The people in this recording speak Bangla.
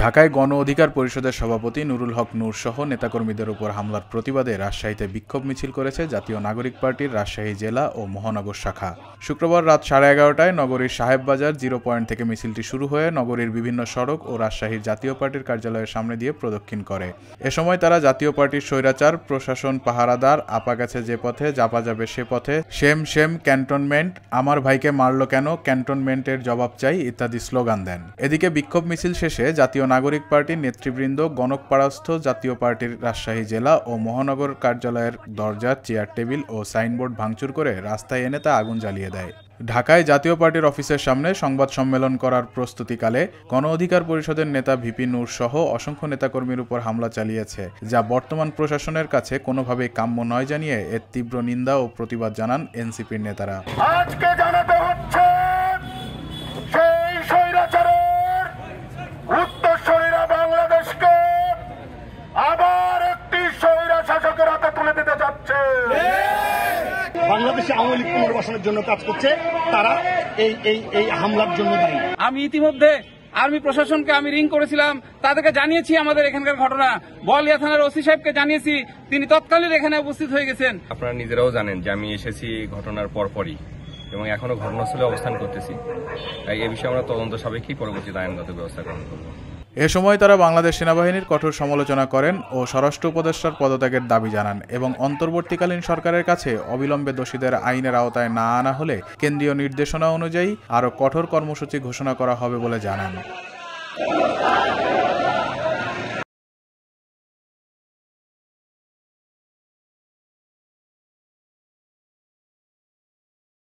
ঢাকায় গণ অধিকার পরিষদের সভাপতি নুরুল হক নূর সহ নেতাকর্মীদের উপর হামলার প্রতিবাদে রাজশাহীতে বিক্ষোভ মিছিল করেছে জাতীয় নাগরিক পার্টির রাজশাহী জেলা ও মহানগর শাখা। শুক্রবার রাত 11:30টায় নগরীর সাহেববাজার 0 পয়েন্ট থেকে মিছিলটি শুরু হয়ে নগরীর বিভিন্ন সড়ক ও রাজশাহীর জাতীয় পার্টির কার্যালয়ের সামনে দিয়ে প্রদক্ষিণ করে। এ সময় তারা জাতীয় পার্টির স্বৈরাচার প্রশাসন পাহারাদার, আপা গেছে যে পথে, জাপা যাবে সে পথে, সেম সেম ক্যান্টনমেন্ট, আমার ভাইকে মারল কেন, ক্যান্টনমেন্টের জবাব চাই ইত্যাদি স্লোগান দেন। এদিকে বিক্ষোভ মিছিল শেষে জাতীয় নাগরিক পার্টির নেতৃবৃন্দ গণকপাড়াস্থ জাতীয় পার্টির রাজশাহী জেলা ও মহানগর কার্যালয়ের দরজা, চেয়ার টেবিল ও সাইনবোর্ড ভাঙচুর করে রাস্তায় এনে তা আগুন জ্বালিয়ে দেয়। ঢাকায় জাতীয় পার্টির অফিসের সামনে সংবাদ সম্মেলন করার প্রস্তুতিকালে গণ অধিকার পরিষদের নেতা ভিপি নূর সহ অসংখ্য নেতাকর্মীর উপর হামলা চালিয়েছে, যা বর্তমান প্রশাসনের কাছে কোনোভাবেই কাম্য নয় জানিয়ে এর তীব্র নিন্দা ও প্রতিবাদ জানান এনসিপির নেতারা। আজকে জানাতে হচ্ছে সেই স্বৈরাচারের উত্তরসূরিরা বাংলাদেশকে আবার একটি স্বৈরা শাসকের হাতে তুলে দিতে যাচ্ছে। বাংলাদেশে আওয়ামী লীগ পুনর্বাসনের জন্য কাজ করছে, তারা এই হামলার জন্য দায়ী। আমি ইতিমধ্যে আর্মি প্রশাসনকে আমি রিং করেছিলাম, তাদেরকে জানিয়েছি আমাদের এখানকার ঘটনা, বলিয়া থানার ওসি সাহেবকে জানিয়েছি, তিনি তৎকালীন এখানে উপস্থিত হয়ে গেছেন। আপনারা নিজেরাও জানেন যে আমি এসেছি ঘটনার পরপরই এবং এখনো ঘটনাস্থলে অবস্থান করতেছি, তাই এ বিষয়ে আমরা তদন্ত সাপেক্ষেই পরবর্তীতে আইনগত ব্যবস্থা গ্রহণ করব। এ সময় তারা বাংলাদেশ সেনাবাহিনীর কঠোর সমালোচনা করেন ও স্বরাষ্ট্র উপদেষ্টার পদত্যাগের দাবি জানান এবং অন্তর্বর্তীকালীন সরকারের কাছে অবিলম্বে দোষীদের আইনের আওতায় না আনা হলে কেন্দ্রীয় নির্দেশনা অনুযায়ী আরও কঠোর কর্মসূচি ঘোষণা করা হবে বলে জানান।